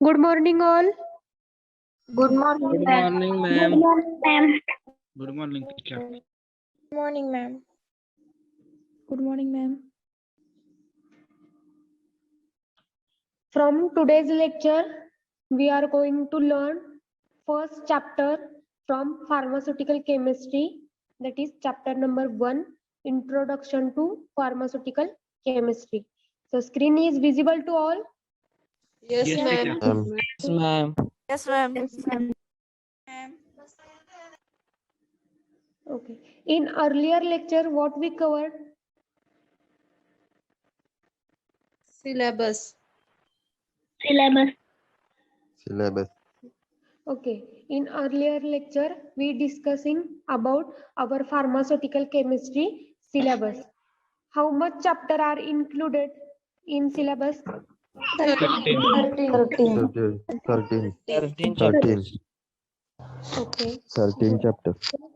Good morning, all. Good morning, Good ma'am. morning, Good ma'am. morning, ma'am. Good morning, teacher. Good morning, ma'am. Good morning, ma'am. From today's lecture, we are going to learn first chapter from pharmaceutical chemistry. That is chapter number 1, Introduction to Pharmaceutical Chemistry. So screen is visible to all. Yes, Yes, ma'am. teacher. Yes, ma'am. Yes, ma'am. Okay. In earlier lecture, what we covered? Syllabus. Syllabus. Okay. In earlier lecture, we discussing about our pharmaceutical chemistry syllabus. How much chapter are included in syllabus? 13. 13. 13. 13 13. Okay. 13 chapter.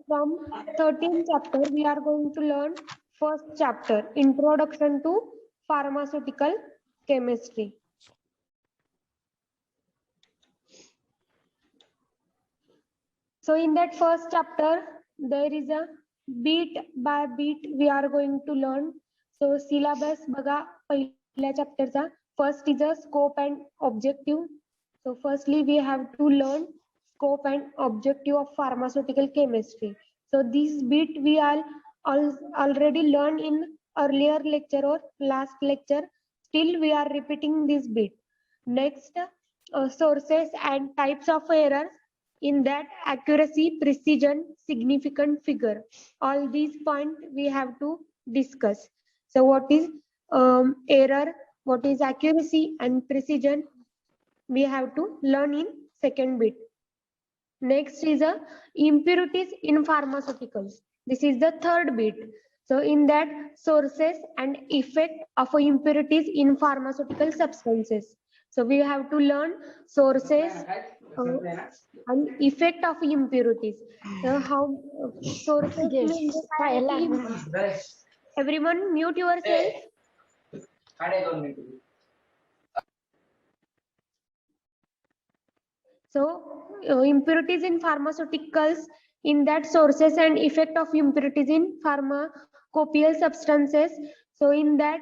From 13th chapter, we are going to learn first chapter, Introduction to Pharmaceutical Chemistry. So in that first chapter, there is a beat by beat we are going to learn. So syllabus बघा पहिल्या chapterचा. First is a scope and objective. So firstly, we have to learn scope and objective of pharmaceutical chemistry. So this bit we already learned in earlier lecture or last lecture. Still we are repeating this bit. Next, sources and types of errors. In that, accuracy, precision, significant figure. All these points we have to discuss. So what is error, what is accuracy and precision? We have to learn in second bit. Next is impurities in pharmaceuticals. This is the third bit. So in that, sources and effect of impurities in pharmaceutical substances. So we have to learn sources and effect of impurities. So how sources means everyone mute yourself. So impurities in pharmaceuticals, in that sources and effect of impurities in pharmacopoeial substances. So in that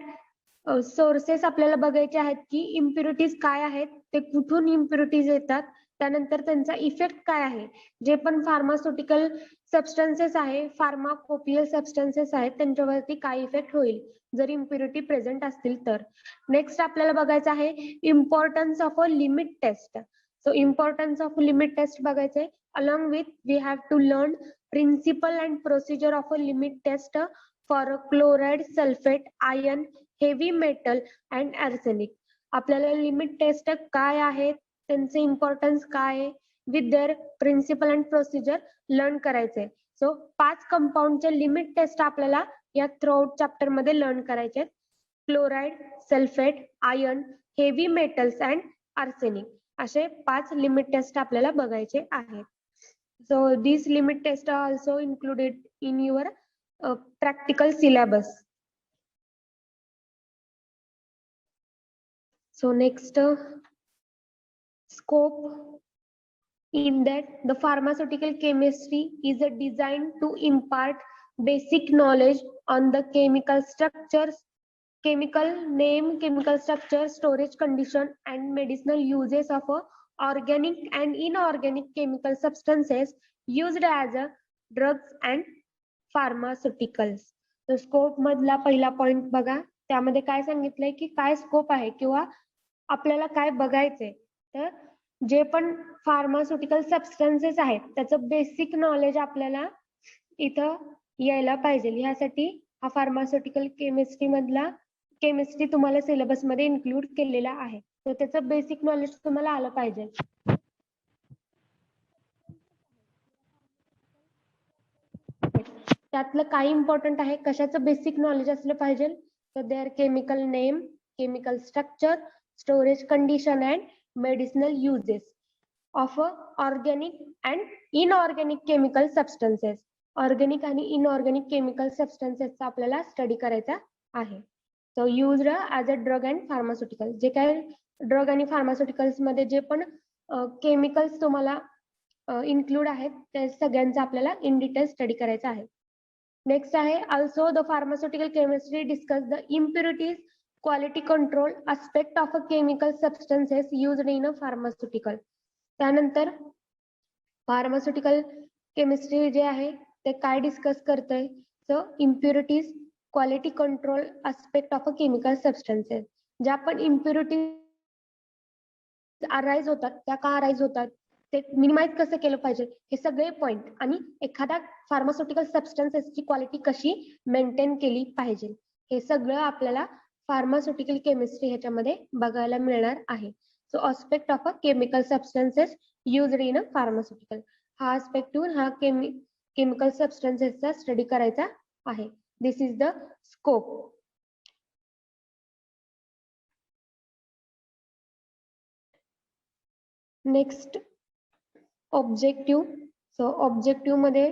sources आपल्याला बघायचे आहेत की impurities काय आहेत, ते कुठून impurities येतात, त्यानंतर त्यांचा इफेक्ट काय आहे. जे पण फार्मास्युटिकल सबस्टन्सेस आहे, फार्माकोपियल सबस्टन्सेस आहेत, त्यांच्यावरती काय इफेक्ट होईल जर इम्प्युरिटी प्रेझेंट असतील तर. नेक्स्ट आपल्याला बघायचं आहे importance of a limit test. So importance of limit test बघायचे. Along with we have to learn principle and procedure of a limit test for chloride, sulfate, iron, heavy metal and arsenic. आपल्याला limit test काय आहे, त्यांचे importance काय आहे, with their principle and procedure learn करायचे. So 5 कंपाऊंडचे limit test आपल्याला या थ्रूआउट चॅप्टर मध्ये लर्न करायचे. Chloride, sulphate, iron, heavy metals and arsenic असे 5 लिमिट टेस्ट आपल्याला बघायचे आहेत. So this limit test are also included in your practical syllabus. So next, scope. In that, the pharmaceutical chemistry is designed to impart basic knowledge on the chemical structures, chemical name, chemical structure, storage condition, and medicinal uses of organic and inorganic chemical substances used as drugs and pharmaceuticals. तर scope मधला पहिला point बघा, त्यामध्ये काय सांगितलंय की काय scope आहे किंवा आपल्याला काय बघायचंय. तर जे पण फार्मास्युटिकल सबस्टन्सेस आहेत त्याचं बेसिक नॉलेज आपल्याला इथं यायला पाहिजे. ह्यासाठी हा फार्मास्युटिकल केमिस्ट्री तुम्हाला सिलेबस मध्ये इन्क्लूड केलेला आहे. तर त्याचं बेसिक नॉलेज तुम्हाला आलं पाहिजे. त्यातलं काय इम्पॉर्टंट आहे, कशाचं बेसिक नॉलेज असलं पाहिजे. तर their chemical name, chemical structure, storage condition and medicinal uses of organic and inorganic chemical substances. Organic आणि इनऑर्गॅनिक केमिकल सबस्टन्सेसचा आपल्याला स्टडी करायचा आहे. So used as a drug and pharmaceutical. जे काय ड्रग आणि फार्मास्युटिकल्स मध्ये जे पण केमिकल्स तुम्हाला इन्क्लूड आहेत त्या सगळ्यांचा आपल्याला इन डिटेल स्टडी करायचा आहे. नेक्स्ट आहे also the pharmaceutical chemistry discuss the impurities quality control aspect of a chemical substances used in a pharmaceutical. त्यानंतर फार्मास्युटिकल केमिस्ट्री जे आहे ते काय डिस्कस करतंय, so impurities quality control aspect of a chemical substances. ज्या पण impurities arise होतात त्या का अराईज होतात, ते मिनिमाइज कसं केलं पाहिजे, हे सगळे पॉइंट आणि एखाद्या फार्मास्युटिकल सबस्टन्सेसची क्वालिटी कशी मेंटेन केली पाहिजे, हे सगळं आपल्याला फार्मास्युटिकल केमिस्ट्री ह्याच्यामध्ये बघायला मिळणार आहे. So aspect of a chemical substances used in a pharmaceutical, हा आस्पेक्ट घेऊन हा केमिकल सबस्टन्सेसचा स्टडी करायचा आहे. This is the scope. Next objective. So objective मध्ये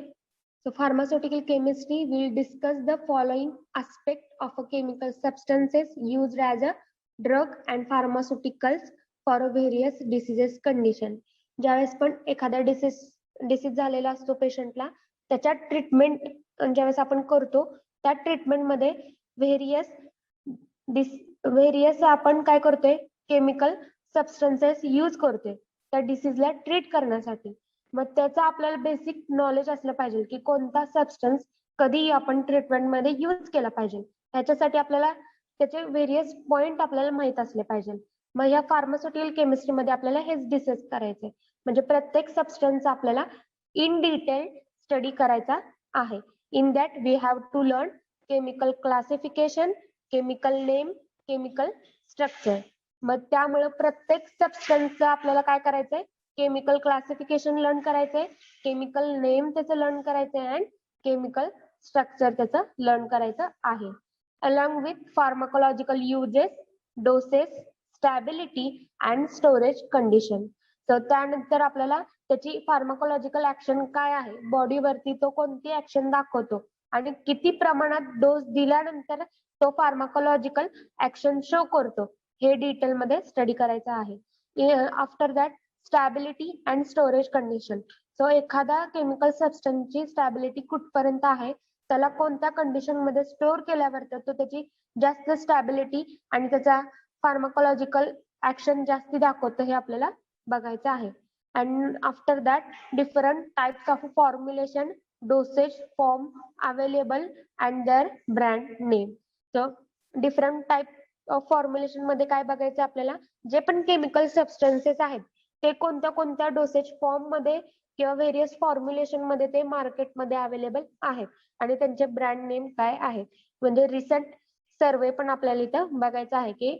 pharmaceutical chemistry will discuss the following aspect of a chemical substances used as a drug and pharmaceuticals for various diseases condition. ज्यावेळेस पण एखादा disease झालेला असतो पेशंटला, त्याच्या ट्रीटमेंट ज्यावेळेस आपण करतो त्या ट्रीटमेंट मध्ये व्हेरियस आपण काय करतोय, केमिकल सबस्टन्सेस यूज करतोय त्या डिसीजला ट्रीट करण्यासाठी. मग त्याचा आपल्याला बेसिक नॉलेज असलं पाहिजे की कोणता सबस्टन्स कधी आपण ट्रीटमेंट मध्ये यूज केला पाहिजे. ह्याच्यासाठी आपल्याला त्याचे व्हेरियस पॉइंट आपल्याला माहित असले पाहिजे. मग या फार्मास्युटिकल केमिस्ट्री मध्ये आपल्याला हेच डिस्कस करायचे, म्हणजे प्रत्येक सबस्टन्स आपल्याला इन डिटेल स्टडी करायचा आहे. In that we have to learn chemical classification, chemical name, chemical structure. मग त्यामुळे प्रत्येक सबस्टन्सचं आपल्याला काय करायचंय, केमिकल क्लासिफिकेशन लर्न करायचंय, केमिकल नेम त्याचं लर्न करायचंय अँड केमिकल स्ट्रक्चर त्याचं लर्न करायचं आहे. Along with pharmacological uses, doses, stability and storage condition. तर त्यानंतर आपल्याला त्याची फार्माकोलॉजिकल ऍक्शन काय आहे, बॉडीवरती तो कोणती ऍक्शन दाखवतो आणि किती प्रमाणात डोस दिल्यानंतर तो फार्माकोलॉजिकल ऍक्शन शो करतो, हे डिटेल मध्ये स्टडी करायचं आहे. After that stability and storage condition. So एखादा केमिकल सबस्टन्सची स्टॅबिलिटी कुठपर्यंत आहे, त्याला कोणत्या कंडिशन मध्ये स्टोअर केल्यावर तो त्याची जास्त स्टॅबिलिटी आणि त्याचा फार्माकोलॉजिकल ऍक्शन जास्ती दाखवतो, हे आपल्याला बघायचं आहे. And after that different types of formulation, dosage form available and their brand name. So different type of formulation मध्ये काय बघायचं आपल्याला, जे पण केमिकल सबस्टन्सेस आहेत ते कोणत्या कोणत्या डोसेज फॉर्म मध्ये किंवा व्हेरियस फॉर्म्युलेशन मध्ये ते मार्केटमध्ये अवेलेबल आहेत आणि त्यांचे ब्रँड नेम काय आहेत. म्हणजे रिसेंट सर्वे पण आपल्याला इथं बघायचं आहे की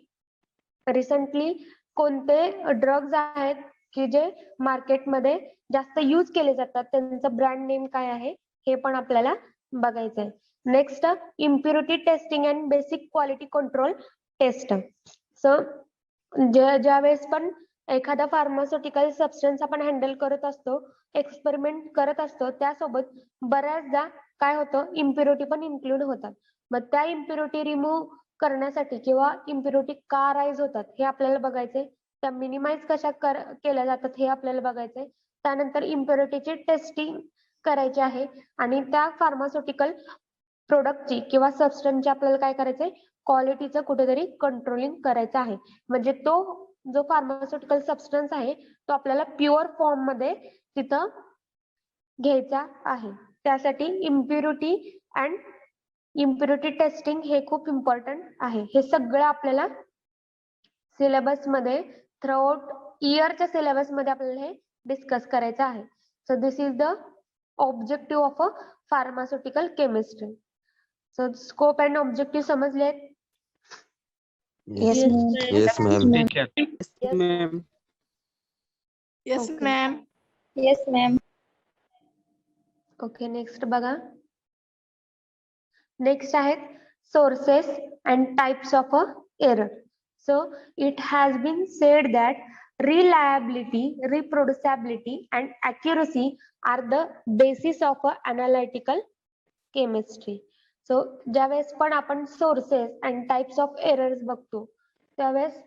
रिसेंटली कोणते ड्रग्ज आहेत की जे मार्केटमध्ये जास्त यूज केले जातात, त्यांचं ब्रँड नेम काय आहे हे पण आपल्याला बघायचं आहे. Next impurity testing and basic quality control test. So ज्या वेळेस पण एखादा फार्मास्युटिकल सबस्टन्स आपण हँडल करत असतो, एक्सपेरिमेंट करत असतो, त्यासोबत बऱ्याचदा काय होतं, इम्प्युरिटी पण इन्क्लूड होतात. मग त्या इम्प्युरिटी रिमूव्ह करण्यासाठी किंवा इम्प्युरिटी का राईज होतात हे आपल्याला बघायचंय, त्या मिनिमाइज कशा केल्या जातात हे आपल्याला बघायचंय. त्यानंतर इम्प्युरिटीची टेस्टिंग करायची आहे आणि त्या फार्मास्युटिकल प्रोडक्टची किंवा सबस्टन्सची आपल्याला काय करायचंय, क्वालिटीचं कुठेतरी कंट्रोलिंग करायचं आहे. म्हणजे तो जो फार्मास्युटिकल सबस्टन्स आहे तो आपल्याला प्युअर फॉर्म मध्ये तिथं घ्यायचा आहे. त्यासाठी इम्प्युरिटी अँड इम्प्युरिटी टेस्टिंग हे खूप इम्पॉर्टंट आहे. हे सगळं आपल्याला सिलेबस मध्ये थ्रूआउट इयरच्या सिलेबस मध्ये आपल्याला हे डिस्कस करायचं आहे. So this is the objective of a pharmaceutical chemistry. So scope and objective समजले? Yes, yes, ma'am. Teacher. Ma'am. Yes, Okay. ma'am. Yes, ma'am. Okay, next बघा. नेक्स्ट आहेत sources and types of a error. So it has been said that reliability, reproducibility and accuracy are the basis of a analytical chemistry. So ज्यावेळेस पण आपण sources and types of errors बघतो त्यावेळेस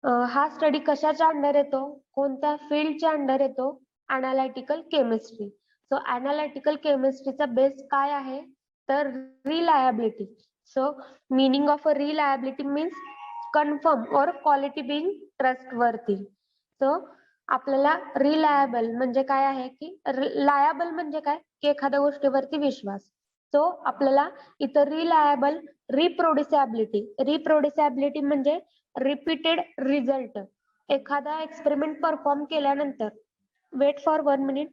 हा study कशाच्या under येतो, कोणत्या फील्डच्या अंडर येतो, अनालिटिकल केमिस्ट्री. सो अनालिटिकल केमिस्ट्रीचा बेस काय आहे तर reliability. So meaning of a reliability means confirm or quality being trustworthy. So आपल्याला रिलायबल म्हणजे काय आहे की लायबल म्हणजे काय की एखाद्या गोष्टीवरती विश्वास. सो आपल्याला इथं रिलायबल, रिप्रोड्युसिबिलिटी म्हणजे रिपीटेड रिझल्ट. एखादा एक्सपेरिमेंट परफॉर्म केल्यानंतर, वेट फॉर 1 मिनिट.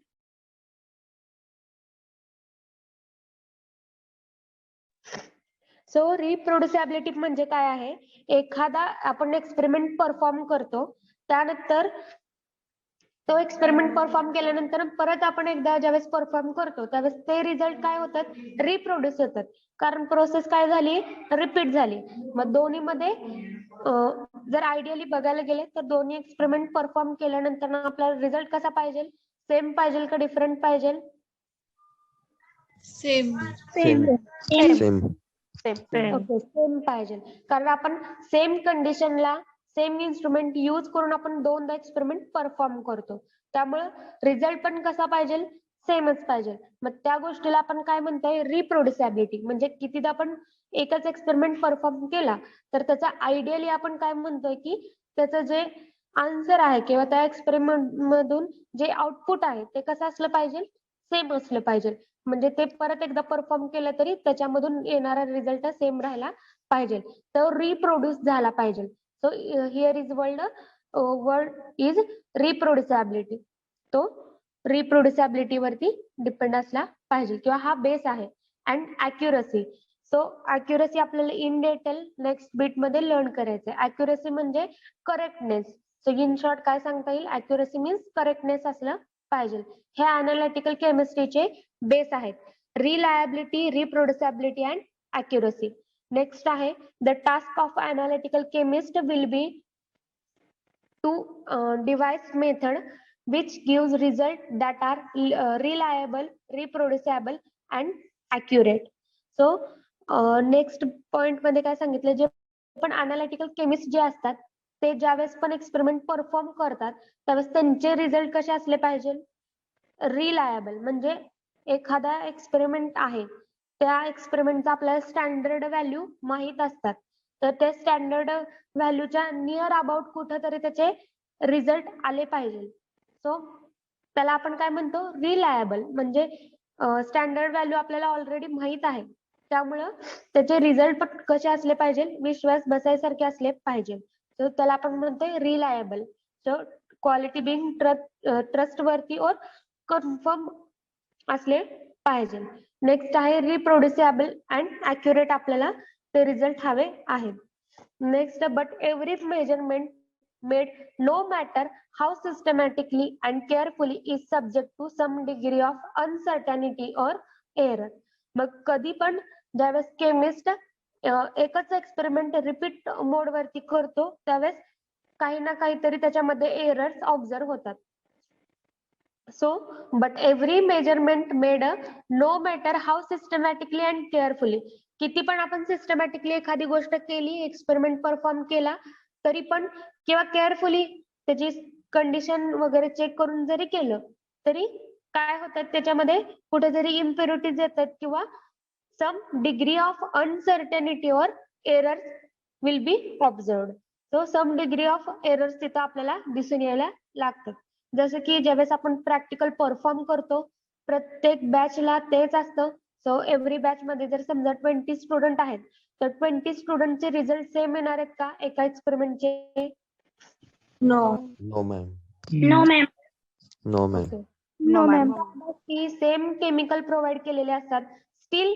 सो रिप्रोड्युसिबिलिटी म्हणजे काय आहे, एखादा आपण एक्सपेरिमेंट परफॉर्म करतो, त्यानंतर तो एक्सपेरिमेंट परफॉर्म केल्यानंतर परत आपण एकदा ज्यावेळेस परफॉर्म करतो त्यावेळेस ते रिझल्ट काय होतात, रिप्रोड्यूस होतात, कारण प्रोसेस काय झाली, रिपीट झाली. मग दोन्हीमध्ये जर आयडियली बघायला गेले तर दोन्ही एक्सपेरिमेंट परफॉर्म केल्यानंतर आपल्याला रिझल्ट कसा पाहिजे, सेम पाहिजे का डिफरंट पाहिजे? Same. Same. Same. Okay, same पाहिजे, कारण आपण सेम कंडिशनला सेम इन्स्ट्रुमेंट यूज करून आपण दोनदा एक्सपेरिमेंट परफॉर्म करतो, त्यामुळे रिझल्ट पण कसा पाहिजे, सेमच पाहिजे. मग त्या गोष्टीला आपण काय म्हणतोय, रिप्रोड्युसिबिलिटी. म्हणजे कितीदा आपण एकच एक्सपेरिमेंट परफॉर्म केला तर त्याचा आयडियली आपण काय म्हणतोय की त्याचं जे आन्सर आहे किंवा त्या एक्सपेरिमेंट मधून जे आउटपुट आहे ते कसं असलं पाहिजे, सेम असलं पाहिजे. म्हणजे ते परत एकदा परफॉर्म केलं तरी त्याच्यामधून येणारा रिझल्ट सेम राहायला पाहिजे, तो रिप्रोड्यूस झाला पाहिजे. So here is word is reproducibility. तो रिप्रोड्युसिबिलिटी वरती डिपेंड असला पाहिजे किंवा हा बेस आहे. And accuracy. सो अॅक्युरसी आपल्याला इन डिटेल नेक्स्ट बीट मध्ये लर्न करायचंय. अॅक्युरसी म्हणजे करेक्टनेस. सो इन शॉर्ट काय सांगता येईल, अॅक्युरसी मीन्स करेक्टनेस असलं पाहिजे. हे अनालिटिकल केमिस्ट्रीचे बेस आहेत, reliability, reproducibility and accuracy. Next आहे the task of analytical chemist will be to devise method which gives result that are reliable, reproducible and accurate. So next point मध्ये काय सांगितलं, जे पण अनालिटिकल केमिस्ट जे असतात ते ज्यावेळेस पण एक्सपेरिमेंट परफॉर्म करतात त्यावेळेस त्यांचे रिझल्ट कसे असले पाहिजे, रिलायबल. म्हणजे एखादा एक्सपेरिमेंट आहे, त्या एक्सपेरिमेंटचा आपल्याला स्टँडर्ड व्हॅल्यू माहित असतात, तर त्या स्टँडर्ड व्हॅल्यूच्या नियर अबाउट कुठेतरी त्याचे रिझल्ट आले पाहिजे. सो त्याला आपण काय म्हणतो, रिलायबल. म्हणजे स्टँडर्ड व्हॅल्यू आपल्याला ऑलरेडी माहित आहे, त्यामुळं त्याचे रिझल्ट पण कसे असले पाहिजे, विश्वास बसायसारखे असले पाहिजे. तर त्याला आपण म्हणतोय reliable. So quality being trustworthy और कन्फर्म असले पाहिजे. नेक्स्ट आहे रिप्रोड्युसिबल अँड अॅक्युरेट. आपल्याला ते रिझल्ट हवे आहेत. Next, but every measurement made no matter how systematically and carefully is subject to some degree of uncertainty or error. मग कधी पण ज्यावेळेस केमिस्ट एकच एक्सपेरिमेंट रिपीट मोड वरती करतो त्यावेळेस काही ना काहीतरी त्याच्यामध्ये एरर्स ऑब्झर्व होतात. So but every measurement made no matter how systematically and carefully. किती पण आपण सिस्टमॅटिकली एखादी गोष्ट केली, एक्सपेरिमेंट परफॉर्म केला तरी पण किंवा केअरफुली त्याची कंडिशन वगैरे चेक करून जरी केलं तरी काय होतात, त्याच्यामध्ये कुठेतरी इम्प्युरिटीज येतात किंवा सम डिग्री ऑफ अनसर्टनिटी और errors will be observed. So some degree of errors तिथं आपल्याला दिसून यायला लागतात. जसं की ज्यावेळेस आपण प्रॅक्टिकल परफॉर्म करतो प्रत्येक बॅचला तेच असतं. सो एव्हरी बॅच मध्ये जर समजा 20 स्टुडंट आहेत तर 20 स्टुडंटचे रिझल्ट सेम येणार आहेत का एका एक्सपेरिमेंटचे? No. No, ma'am. No, ma'am. No, ma'am. No, ma'am. की सेम केमिकल प्रोव्हाइड केलेले असतात, steel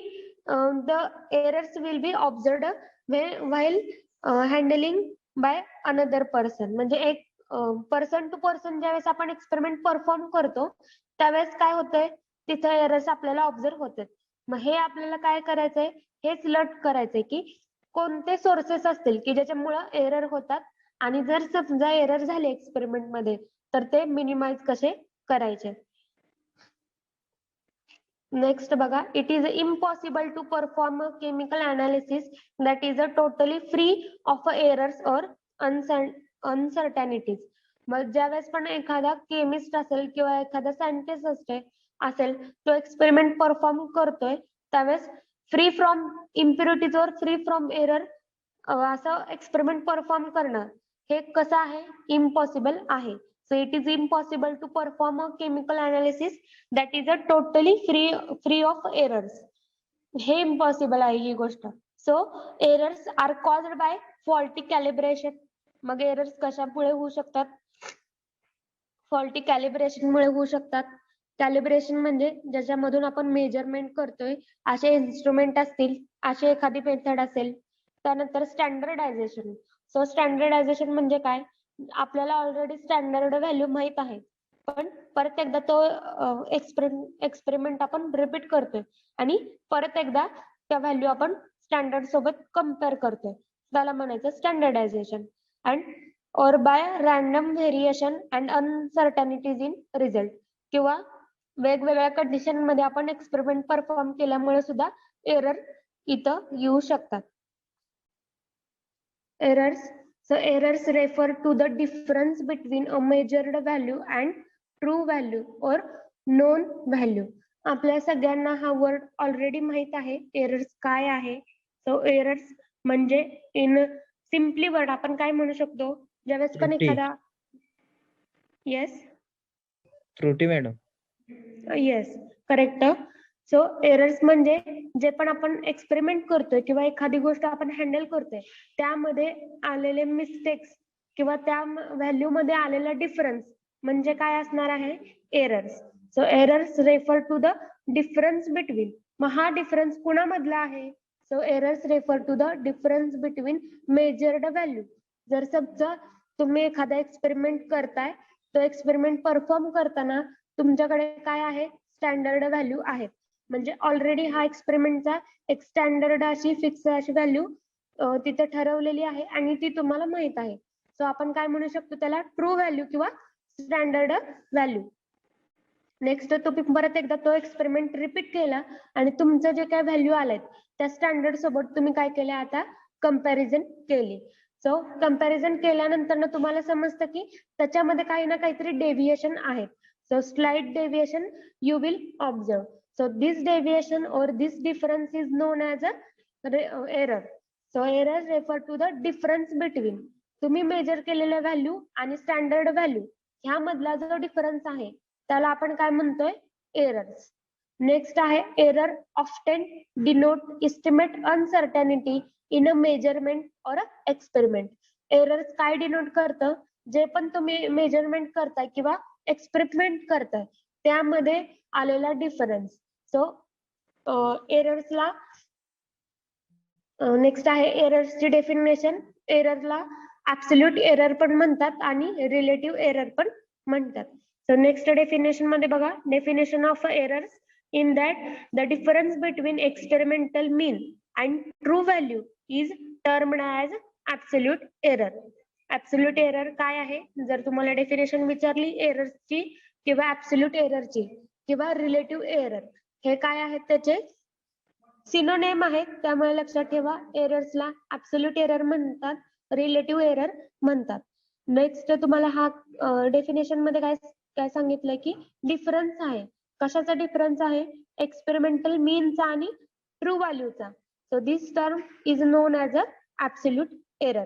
the errors will be observed while handling by another person. म्हणजे एक पर्सन टू पर्सन ज्यावेळेस आपण एक्सपेरिमेंट परफॉर्म करतो त्यावेळेस काय होतंय, तिथे एरर्स आपल्याला ऑब्झर्व होतात. मग हे आपल्याला काय करायचंय, हेच लर्न करायचंय की कोणते सोर्सेस असतील की ज्याच्यामुळे एरर होतात आणि जर समजा एरर झाले एक्सपेरिमेंट मध्ये तर ते मिनिमाइज कसे करायचे. नेक्स्ट बघा, it is impossible to perform a chemical analysis that is a totally free of errors और अनसर्टॅनिटीज. मग ज्यावेळेस पण एखादा केमिस्ट असेल किंवा एखादा सायंटिस्ट असेल तो एक्सपेरिमेंट परफॉर्म करतोय त्यावेळेस फ्री फ्रॉम इम्प्युरिटीज और फ्री फ्रॉम एरर असं एक्सपेरिमेंट परफॉर्म करणं हे कसं आहे इम्पॉसिबल आहे. So it is impossible to perform a chemical analysis that is a totally free of errors. हे इम्पॉसिबल आहे ही गोष्ट. So errors are caused by faulty calibration. मग एरर्स कशामुळे होऊ शकतात? फॉल्टी कॅलिब्रेशन मुळे होऊ शकतात. कॅलिब्रेशन म्हणजे ज्याच्यामधून आपण मेजरमेंट करतोय असे इन्स्ट्रुमेंट असतील, अशी एखादी मेथड असेल. त्यानंतर स्टँडर्डायझेशन. सो स्टँडर्डायझेशन म्हणजे काय? आपल्याला ऑलरेडी स्टँडर्ड व्हॅल्यू माहित आहे, पण परत एकदा तो एक्सपेरिमेंट आपण रिपीट करतोय आणि परत एकदा त्या व्हॅल्यू आपण स्टँडर्ड सोबत कम्पेअर करतोय. त्याला म्हणायचं स्टँडर्डायझेशन. अँड और by random variation and uncertainties in result. किंवा वेगवेगळ्या कंडिशन मध्ये आपण एक्सपेरिमेंट परफॉर्म केल्यामुळे सुद्धा एरर इथं येऊ शकतात. Errors. So errors refer to the difference between a measured value and true value or known value. आपल्या सगळ्यांना हा वर्ड ऑलरेडी माहित आहे एरर्स काय आहे. सो एरर्स म्हणजे इन सिम्पली वर्ड आपण काय म्हणू शकतो? ज्यावेळेस पण त्रुटी. एखादा येस त्रुटी madam. Yes correct. So errors म्हणजे जे पण आपण एक्सपेरिमेंट करतोय किंवा एखादी गोष्ट आपण हँडल करतोय त्यामध्ये आलेले मिस्टेक्स किंवा त्या व्हॅल्यू मध्ये आलेला डिफरन्स म्हणजे काय असणार आहे? Errors. So errors refer to the difference between. मग हा डिफरन्स कुणामधला आहे? So errors refer to the difference between measured value. जर समजा तुम्ही एखादा एक्सपेरिमेंट करताय, तो एक्सपेरिमेंट परफॉर्म करताना तुमच्याकडे काय आहे? स्टँडर्ड व्हॅल्यू आहेत. म्हणजे ऑलरेडी हा एक्सपेरिमेंटचा एक स्टँडर्ड अशी फिक्स अशी व्हॅल्यू तिथे ठरवलेली आहे आणि ती तुम्हाला माहित आहे. सो आपण काय म्हणू शकतो त्याला? ट्रू व्हॅल्यू किंवा स्टँडर्ड व्हॅल्यू. नेक्स्ट तुम्ही परत एकदा तो एक्सपेरिमेंट रिपीट केला आणि तुमचं जे काय व्हॅल्यू आलेत त्या स्टँडर्ड सोबत तुम्ही काय केले? आता कंपॅरिझन केली. सो कंपॅरिझन केल्यानंतर तुम्हाला समजतं की त्याच्यामध्ये काही ना काहीतरी डेव्हिएशन आहे. So slight deviation you will observe. So this deviation or this difference is known as a error. So error refer to the difference between तुम्ही मेजर केलेल्या व्हॅल्यू आणि स्टँडर्ड व्हॅल्यू ह्यामधला जो डिफरन्स आहे त्याला आपण काय म्हणतोय? एरर्स. नेक्स्ट आहे error often denote estimate अनसर्टॅनिटी in a measurement और अ एक्सपेरिमेंट. एरर्स काय डिनोट करतं? जे पण तुम्ही मेजरमेंट करताय किंवा एक्सपेरिमेंट करताय त्यामध्ये आलेला डिफरन्स. सो एरर्सला नेक्स्ट आहे एरर्सची डेफिनेशन. एररला ऍब्सोल्यूट एरर पण म्हणतात आणि रिलेटिव्ह एरर पण म्हणतात. सो नेक्स्ट डेफिनेशन मध्ये बघा, definition of errors in that the difference between experimental mean and true value is termed as absolute error. Absolute error काय आहे? जर तुम्हाला डेफिनेशन विचारली एरर्सची किंवा ऍब्सोल्यूट एररची किंवा रिलेटिव्ह एरर हे काय आहेत त्याचे सिनोनेम आहेत, त्यामुळे लक्षात ठेवा एरर्सला ऍब्सोल्यूट एरर म्हणतात, रिलेटिव्ह एरर म्हणतात. नेक्स्ट तुम्हाला हा डेफिनेशन मध्ये काय सांगितलंय की डिफरन्स आहे. कशाचा डिफरन्स आहे? एक्सपेरिमेंटल मीनचा आणि ट्रू व्हॅल्यूचा. So this term is known as a absolute error.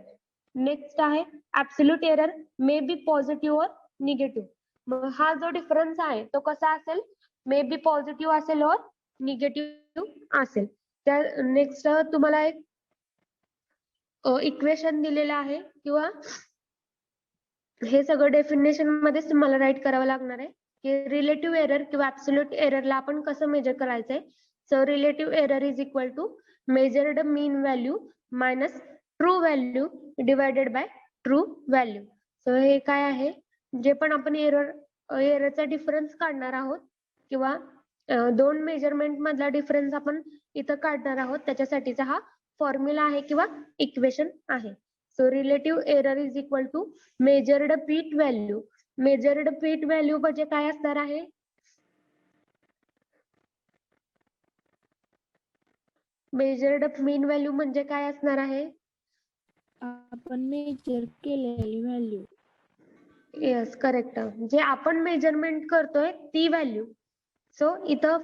Next आहे absolute error may be positive और निगेटिव्ह. मग हा जो डिफरन्स आहे तो कसा असेल? मे बी पॉझिटिव्ह असेल और निगेटिव्ह असेल. त्या नेक्स्ट तुम्हाला एक इक्वेशन दिलेलं आहे किंवा हे सगळं डेफिनेशन मध्येच तुम्हाला राईट करावं लागणार आहे की रिलेटिव्ह एरर किंवा ऍब्सोल्यूट एररला आपण कसं मेजर करायचंय. So relative error is equal to measured mean value minus true value divided by true value. So हे काय आहे? जे पण आपण एररचा डिफरन्स काढणार आहोत किंवा दोन मेजरमेंट मधला डिफरन्स आपण इथं काढणार आहोत त्याच्यासाठीचा हा फॉर्म्युला आहे किंवा इक्वेशन आहे. So relative error is equal to measured peat value. Measured peat value म्हणजे काय असणार आहे? मेजर्ड मीन व्हॅल्यू म्हणजे काय असणार आहे? आपण मेजर केलेली व्हॅल्यू. Yes correct. जे आपण मेजरमेंट करतोय ती व्हॅल्यू. सो इथं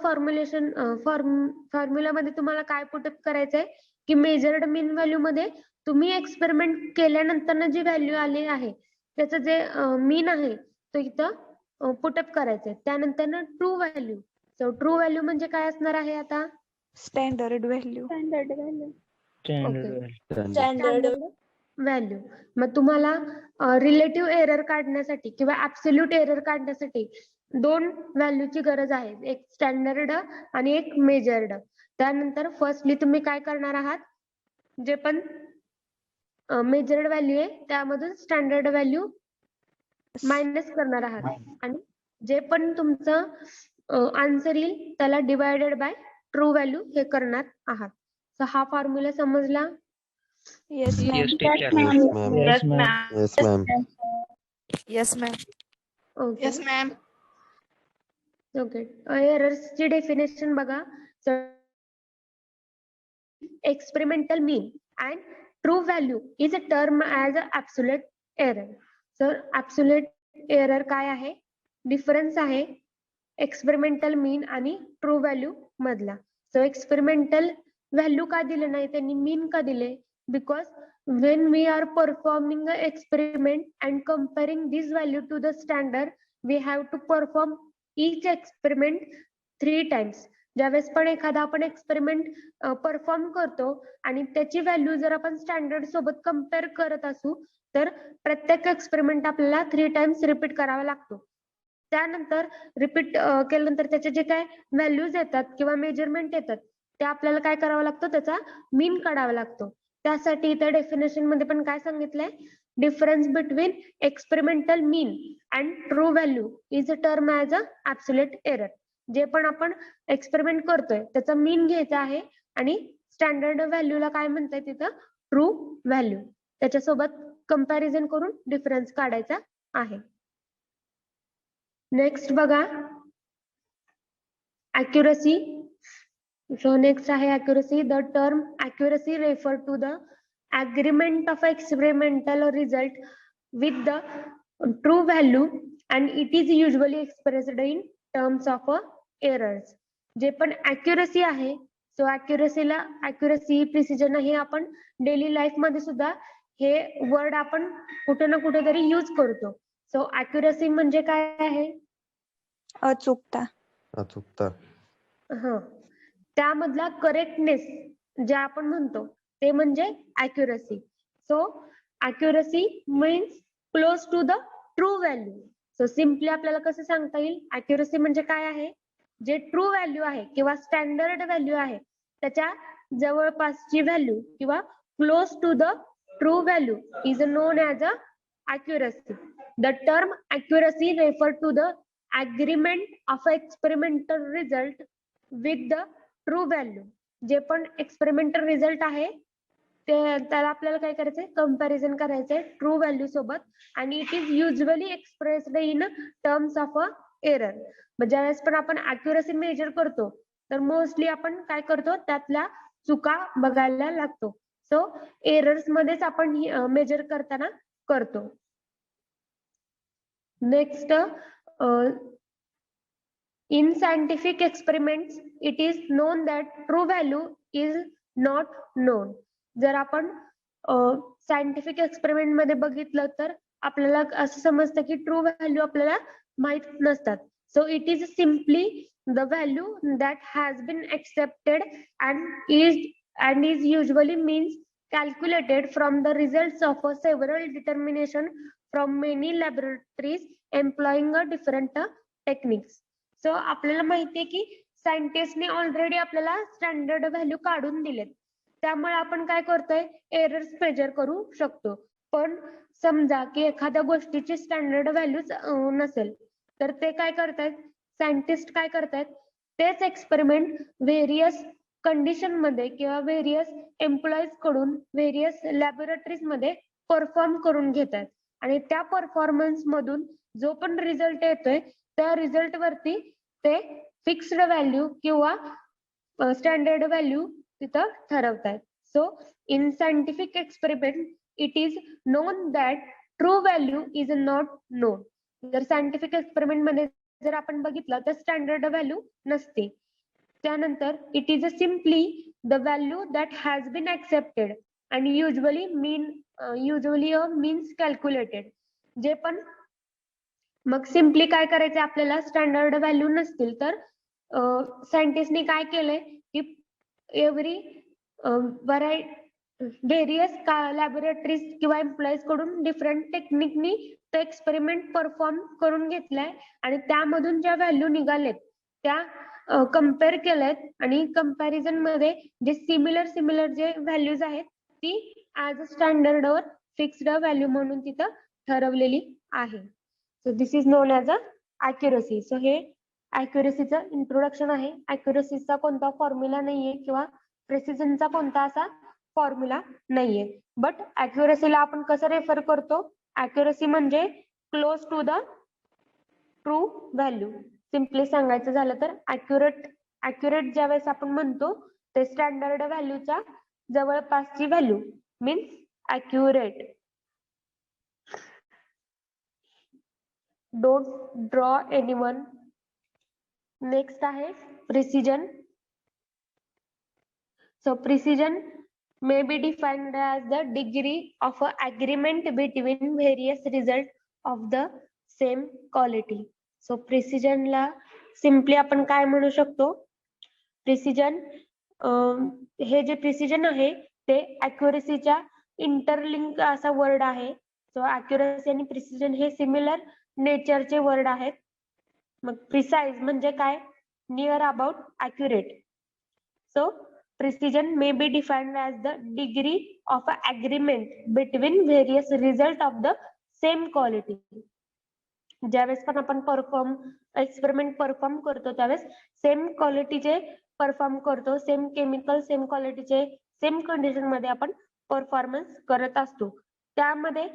फॉर्म्युलामध्ये तुम्हाला काय पुटअप करायचंय की मेजर्ड मीन व्हॅल्यू मध्ये तुम्ही एक्सपेरिमेंट केल्यानंतर जी व्हॅल्यू आली आहे त्याचं जे मीन आहे तो इथं पुटअप करायचंय. त्यानंतर true value. So true value म्हणजे काय असणार आहे आता? Standard value. Standard standard value. मग तुम्हाला रिलेटिव्ह एरर काढण्यासाठी किंवा ऍब्सोल्यूट एरर काढण्यासाठी दोन व्हॅल्यूची गरज आहे, एक स्टँडर्ड आणि एक मेजर्ड. त्यानंतर फर्स्टली तुम्ही काय करणार आहात, जे पण मेजर्ड व्हॅल्यू आहे त्यामधून स्टँडर्ड व्हॅल्यू मायनस करणार आहात आणि जे पण तुमचं आन्सर येईल त्याला डिवायडेड बाय ट्रू व्हॅल्यू हे करणार आहात. तर हा फॉर्म्युला समजला? Yes ma'am. Yes, teacher. Yes, ma'am. Yes, ma'am. Yes, ma'am. Yes ma'am. Okay. Yes, ma'am. Okay. एरर्सची डेफिनेशन बघा. Experimental mean and true value is a term as a absolute error. तर absolute error काय आहे? Difference आहे experimental मीन आणि true value मधला. So experimental value का दिले नाही त्यांनी, मीन का दिले? Because when we are performing the experiment and comparing this value to the standard, we have to perform each experiment 3 times. ज्यावेळेस पण एखादा आपण एक्सपेरिमेंट परफॉर्म करतो आणि त्याची व्हॅल्यू जर आपण स्टँडर्ड सोबत कम्पेअर करत असू तर प्रत्येक एक्सपेरिमेंट आपल्याला 3 टाइम्स रिपीट करावा लागतो. त्यानंतर रिपीट केल्यानंतर त्याचे जे काय व्हॅल्यूज येतात किंवा मेजरमेंट येतात ते आपल्याला काय करावं लागतं, त्याचा मीन काढावा लागतो. त्यासाठी इथे डेफिनेशन मध्ये पण काय सांगितलंय, difference between experimental mean and true value is a term as a absolute error. जे पण आपण एक्सपेरिमेंट करतोय त्याचा मीन घ्यायचा आहे आणि स्टँडर्ड व्हॅल्यूला काय म्हणताय तिथं, ट्रू व्हॅल्यू, त्याच्यासोबत कंपॅरिझन करून डिफरन्स काढायचा आहे. नेक्स्ट बघा accuracy. So next आहे accuracy. The term accuracy refer to the agreement of experimental result with the true value and it is usually expressed in terms of errors. जे पण accuracy आहे, so accuracy precision हे आपण daily life मध्ये सुद्धा हे word आपण कुठे ना कुठे तरी यूज करतो. सो accuracy म्हणजे काय आहे? अचूकता. अचूकता. हा, त्यामधला करेक्टनेस जे आपण म्हणतो ते म्हणजे accuracy. So accuracy means close to the true value. So simply आपल्याला कसं सांगता येईल, accuracy म्हणजे काय आहे, जे ट्रू व्हॅल्यू आहे किंवा स्टँडर्ड व्हॅल्यू आहे त्याच्या जवळपासची व्हॅल्यू किंवा close to the true value is known as a accuracy. The term accuracy refer to the agreement of experimental result with the true value. जे पण एक्सपेरिमेंटल रिझल्ट आहे ते त्याला आपल्याला काय करायचंय, कंपॅरिझन करायचंय ट्रू व्हॅल्यू सोबत आणि it is usually expressed in terms of a error. ज्यावेळेस पण आपण अॅक्युरसी मेजर करतो तर मोस्टली आपण काय करतो, त्यातल्या चुका बघायला लागतो. सो एरर्स मध्येच आपण मेजर करताना करतो. Next, in scientific experiments it is known that true value is not known. जर आपण सायंटिफिक एक्सपेरिमेंट मध्ये बघितलं तर आपल्याला असं समजतं की ट्रू व्हॅल्यू आपल्याला माहित नसतात. So it is simply the value that has been accepted and is usually means calculated from the results of a several determination from many laboratories employing a different techniques. So आपल्याला माहितीये की सायंटिस्टने already आपल्याला standard value काढून दिलेत, त्यामुळे आपण काय करतोय, एरर्स मेजर करू शकतो. पण समजा की एखाद्या गोष्टीची स्टँडर्ड व्हॅल्यूच नसेल तर ते काय करतायत, सायंटिस्ट काय करतायत, तेच एक्सपेरिमेंट व्हेरियस कंडिशन मध्ये किंवा व्हेरियस एम्प्लॉईज कडून व्हेरियस लॅबोरेटरीज मध्ये परफॉर्म करून घेतात आणि त्या परफॉर्मन्स मधून जो पण रिझल्ट येतोय त्या रिझल्ट वरती ते फिक्स्ड व्हॅल्यू किंवा स्टँडर्ड व्हॅल्यू तिथं ठरवतात. So in scientific experiment it is known that true value is not known. जर सायंटिफिक एक्सपेरिमेंट मध्ये जर आपण बघितलं तर स्टँडर्ड व्हॅल्यू नसते. त्यानंतर it is simply the value that has been accepted आणि युजली मीन्स कॅल्क्युलेटेड. जे पण मग सिम्पली काय करायचं आपल्याला, स्टँडर्ड व्हॅल्यू नसतील तर सायंटिस्टनी काय केलंय की एव्हरी व्हेरियस लॅबोरेटरीज किंवा एम्प्लॉईज कडून डिफरंट टेक्निकनी तो एक्सपेरिमेंट परफॉर्म करून घेतलाय आणि त्यामधून ज्या व्हॅल्यू निघालेत त्या कम्पेअर केल्यात आणि कंपॅरिझन मध्ये जे सिमिलर जे व्हॅल्यूज आहेत ती ऍज अ स्टँडर्ड वर फिक्स्ड व्हॅल्यू म्हणून तिथं ठरवलेली आहे. So this is non as a accuracy. So हे अॅक्युरसीचं इंट्रोडक्शन आहे. अॅक्युरसीचा कोणता फॉर्म्युला नाहीये किंवा प्रेसिजनचा कोणता असा फॉर्म्युला नाहीये. बट अॅक्युरसीला आपण कसं रेफर करतो, अॅक्युरसी म्हणजे close to the true value. Simply सांगायचं झालं तर अॅक्युरेट ज्यावेळेस आपण म्हणतो ते स्टँडर्ड व्हॅल्यूच्या जवळपासची value means accurate. Don't draw anyone. Next आहे precision. So precision may be defined as the degree of agreement between various results of the same quality. So precision ला simply आपण काय म्हणू शकतो, precision हे जे precision आहे ते accuracy च्या इंटरलिंक असा वर्ड आहे. So accuracy आणि precision हे सिमिलर नेचरचे वर्ड आहेत. मग प्रिसाइज म्हणजे काय, near about accurate. So precision may be defined as the degree of agreement between various results of the same quality. ज्यावेळेस पण आपण एक्सपेरिमेंट परफॉर्म करतो त्यावेळेस सेम क्वालिटीचे परफॉर्म करतो, सेम केमिकल सेम क्वालिटीचे सेम कंडिशन मध्ये आपण परफॉर्मन्स करत असतो. त्यामध्ये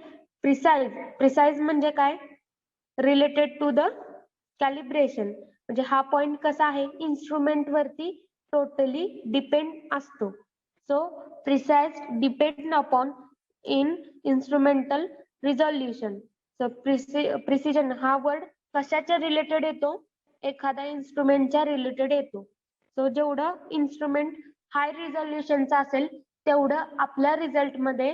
प्रिसाइज म्हणजे काय, रिलेटेड टू द कॅलिब्रेशन. म्हणजे हा पॉइंट कसा आहे, इन्स्ट्रुमेंट वरती टोटली डिपेंड असतो. So precise depend upon in instrumental resolution. So precision हा वर्ड कशाच्या रिलेटेड येतो, एखाद्या इन्स्ट्रुमेंटच्या रिलेटेड येतो. सो जेवढं इन्स्ट्रुमेंट हाय रिझोल्युशनचा असेल तेवढं आपल्या रिझल्ट मध्ये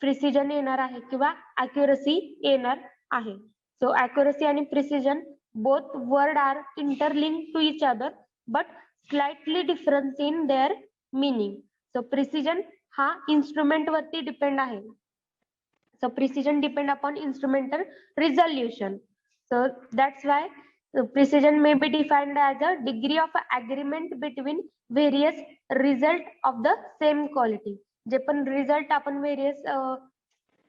प्रिसिजन येणार आहे किंवा अॅक्युरसी येणार आहे. सो अॅक्युरसी आणि precision both word are interlink to each other but slightly difference in their meaning. So precision हा इन्स्ट्रुमेंट वरती डिपेंड आहे. So precision depend upon instrumental resolution. So that's why precision may be defined as a degree of agreement between various result of the same quality. जे पण result आपण various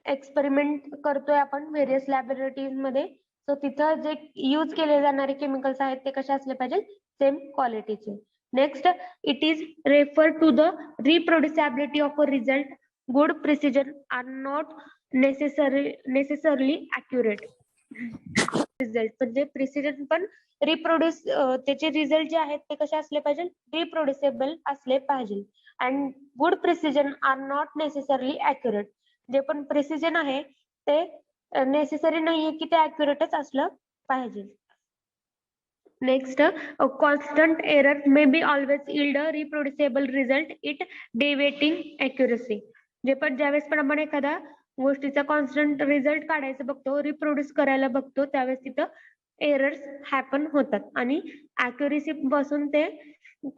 experiment करतोय आपण various laboratories मध्ये, so तिथं जे use केले जाणारे केमिकल्स आहेत ते कसे असले पाहिजे, सेम क्वालिटीचे. Next, it is refer to the reproducibility of a result. Good precision are not necessarily accurate. Result म्हणजे प्रिसिजन पण रिप्रोड्यूस त्याचे रिझल्ट जे आहेत ते कसे असले पाहिजे, रिप्रोड्युसेबल असले पाहिजे. And good precision are not necessarily accurate. जे पण प्रिसिजन आहे ते नेसेसरी नाहीये की ते अॅक्युरेटच असलं पाहिजे. Next, constant error may be always yield a reproducible result it deviating accuracy. जे पण ज्यावेळेस पण आपण एखादा गोष्टीचा कॉन्स्टंट रिझल्ट काढायचं बघतो, रिप्रोड्यूस करायला बघतो, त्यावेळेस तिथं एरर्स हॅपन होतात आणि अॅक्युरसी पासून ते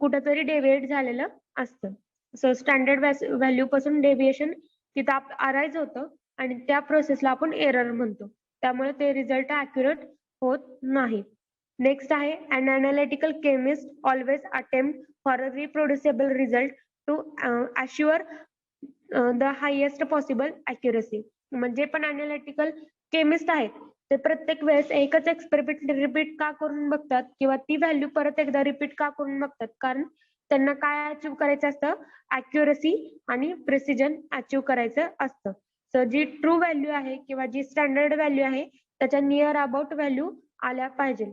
कुठेतरी डेव्हिएट झालेलं असतं. सो स्टँडर्ड व्हॅल्यू पासून डेव्हिएशन तिथं अराइज होतं आणि त्या प्रोसेसला आपण एरर म्हणतो. त्यामुळे ते रिझल्ट अॅक्युरेट होत नाही. नेक्स्ट आहे, an analytical chemist always attempt for a reproducible result to assure the highest possible accuracy. म्हणजे पण अनालिटिकल केमिस्ट आहेत ते प्रत्येक वेळेस एकच एक्सपेरिमेंट रिपीट का करून बघतात किंवा ती व्हॅल्यू परत एकदा रिपीट का करून बघतात, कारण त्यांना काय अचीव्ह करायचं असतं, अॅक्युरसी आणि प्रिसिजन अचीव्ह करायचं असतं. सो जी ट्रू व्हॅल्यू आहे किंवा जी स्टँडर्ड व्हॅल्यू आहे त्याच्या नियर अबाउट व्हॅल्यू आल्या पाहिजे.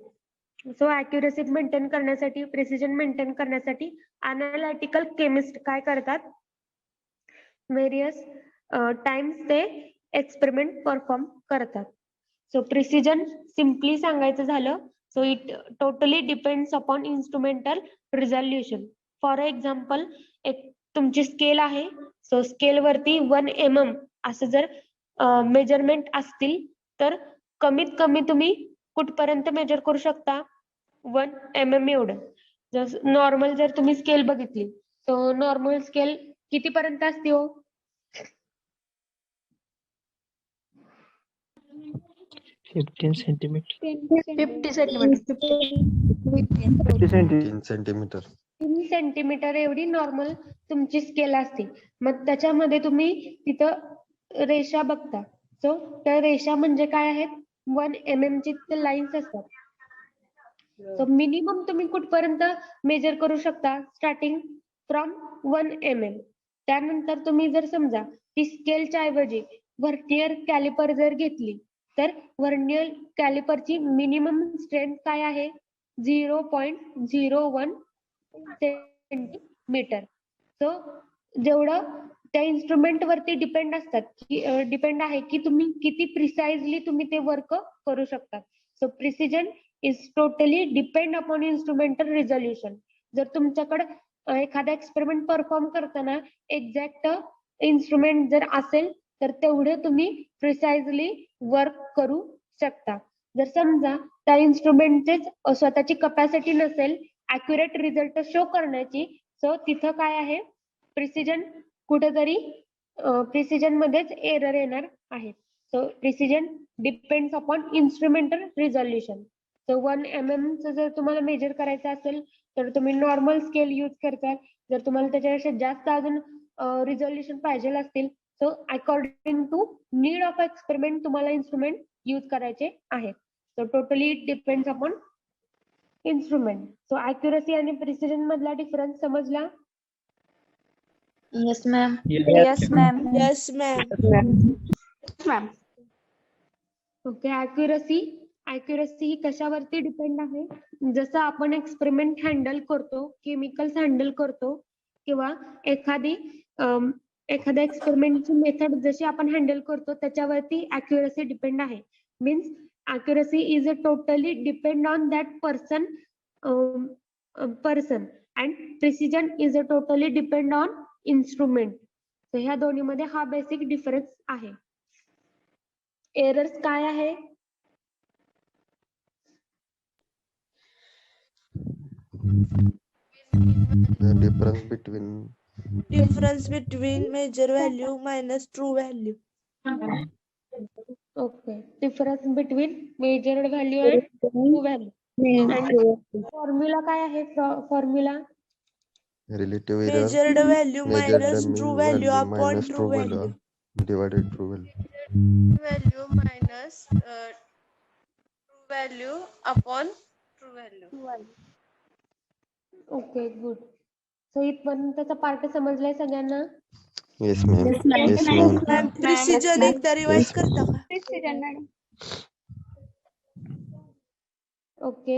सो अॅक्युरसी मेंटेन करण्यासाठी, प्रिसिजन मेंटेन करण्यासाठी अनालिटिकल केमिस्ट काय करतात, व्हेरियस टाइम्स ते एक्सपेरिमेंट परफॉर्म करतात. सो प्रिसिजन सिम्पली सांगायचं झालं, so it totally depends upon instrumental resolution. For example, एक तुमची स्केल आहे, सो स्केल वरती 1 mm असं जर मेजरमेंट असतील तर कमीत कमी तुम्ही कुठपर्यंत मेजर करू शकता? 1 mm एवढं. जर नॉर्मल जर तुम्ही स्केल बघितली, तर नॉर्मल स्केल कितीपर्यंत असते हो? 15 सेंटीमीटर. 50 centimeter. 10 centimeter. 3 सेंटीमीटर एवढी नॉर्मल तुमची स्केल असते. मग त्याच्यामध्ये तुम्ही तिथं रेषा बघता. सो त्या रेषा म्हणजे काय आहेत? 1 mm ची लाईन्स असतात. सो मिनिमम तुम्ही कुठपर्यंत मेजर करू शकता? Starting from 1 mm. त्यानंतर तुम्ही जर समजा ती स्केलच्या ऐवजी व्हर्नियर कॅलिपर जर घेतली, तर व्हर्नियर कॅलिपरची मिनिमम स्ट्रेंथ काय आहे? 0.01 सेंटीमीटर. सो जेवढं त्या इन्स्ट्रुमेंट वरती डिपेंड असतात, की डिपेंड आहे की तुम्ही किती प्रिसाइजली तुम्ही ते वर्क करू शकता. So precision is totally depend upon instrumental resolution. जर तुमच्याकडे एखादा एक्सपेरिमेंट परफॉर्म करताना एक्झॅक्ट इन्स्ट्रुमेंट जर असेल तर तेवढे तुम्ही प्रिसाइजली वर्क करू शकता. जर समजा त्या इन्स्ट्रुमेंटचे स्वतःची कपॅसिटी नसेल अॅक्युरेट रिझल्ट शो करण्याची, सो तिथं काय आहे? प्रिसिजन कुठेतरी प्रिसिजन मध्येच एरर येणार आहे. So precision depends upon instrumental resolution. So 1 mm जर तुम्हाला मेजर करायचं असेल तर तुम्ही नॉर्मल स्केल यूज करताल. जर तुम्हाला त्याच्यापेक्षा जास्त अजून रिझोल्युशन पाहिजे असतील, so according to need of experiment तुम्हाला इन्स्ट्रुमेंट यूज करायचे आहेत. So totally it depends upon instrument. So accuracy आणि प्रिसिजन मधला डिफरन्स समजला? Yes, ma'am. Yes, ma'am. Yes, ma'am. Okay. Accuracy ही कशावरती डिपेंड आहे? जसं आपण एक्सपेरिमेंट हँडल करतो, केमिकल्स हँडल करतो, किंवा एखाद्या एक्सपेरिमेंटची मेथड जशी आपण हँडल करतो त्याच्यावरती अॅक्युरसी डिपेंड आहे. Means accuracy is a totally depend on that person and precision is a totally depend on instrument. So ह्या दोन्ही मध्ये हा बेसिक डिफरन्स आहे. एरर्स काय आहे? The Difference between measure value minus true value. Okay. Difference between measured value आणि true value. आणि formula काय आहे? Formula relative error Measured value measured minus mean true value upon minus true true value. divided true value. Value minus true value upon true value. Okay, good. So इथपर्यंतचा part समजलाय सगळ्यांना? Yes, ma'am. Yes, ma'am. Ma'am, precision एकदा revise करता का? Precision, madam. Okay.